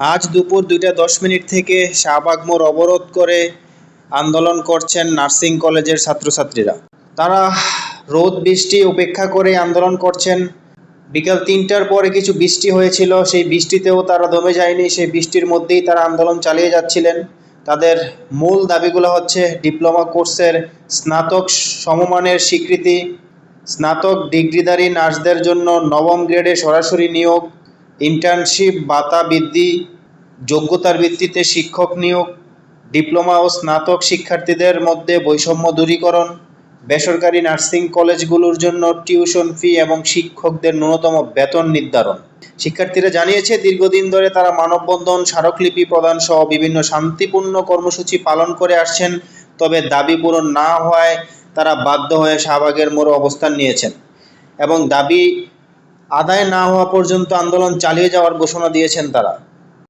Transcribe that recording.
আজ দুপুর 2:10 থেকে শাহবাগ মোড় অবরোধ করে আন্দোলন করছেন নার্সিং কলেজের ছাত্রছাত্রীরা। তারা রোদ বৃষ্টি উপেক্ষা করে আন্দোলন করছেন। বিকাল 3টার পরে কিছু বৃষ্টি হয়েছিল, সেই বৃষ্টিতেও তারা দমে যায়নি, সেই বৃষ্টির মধ্যেই তারা আন্দোলন চালিয়ে যাচ্ছিলেন। তাদের মূল দাবিগুলো হচ্ছে ডিপ্লোমা কোর্সের স্নাতক সমমানের স্বীকৃতি, স্নাতক ডিগ্রিধারী নার্সদের জন্য নবম গ্রেডে সরাসরি নিয়োগ, ইন্টার্নশিপ ভাতা বৃদ্ধি, যোগ্যতার ভিত্তিতে শিক্ষক নিয়োগ, ডিপ্লোমা ও স্নাতক শিক্ষার্থীদের মধ্যে বৈষম্য দূরীকরণ, বেসরকারি নার্সিং কলেজগুলোর জন্য টিউশন ফি এবং শিক্ষকদের ন্যূনতম বেতন নির্ধারণ। শিক্ষার্থীরা জানিয়েছে, দীর্ঘদিন ধরে তারা মানববন্ধন, স্মারকলিপি প্রদান সহ বিভিন্ন শান্তিপূর্ণ কর্মসূচি পালন করে আসছেন। তবে দাবি পূরণ না হওয়ায় তারা বাধ্য হয়ে শাহবাগের মোড়ে অবস্থান নিয়েছেন এবং দাবি আদায় না হওয়া পর্যন্ত আন্দোলন চালিয়ে যাওয়ার ঘোষণা দিয়েছেন তারা।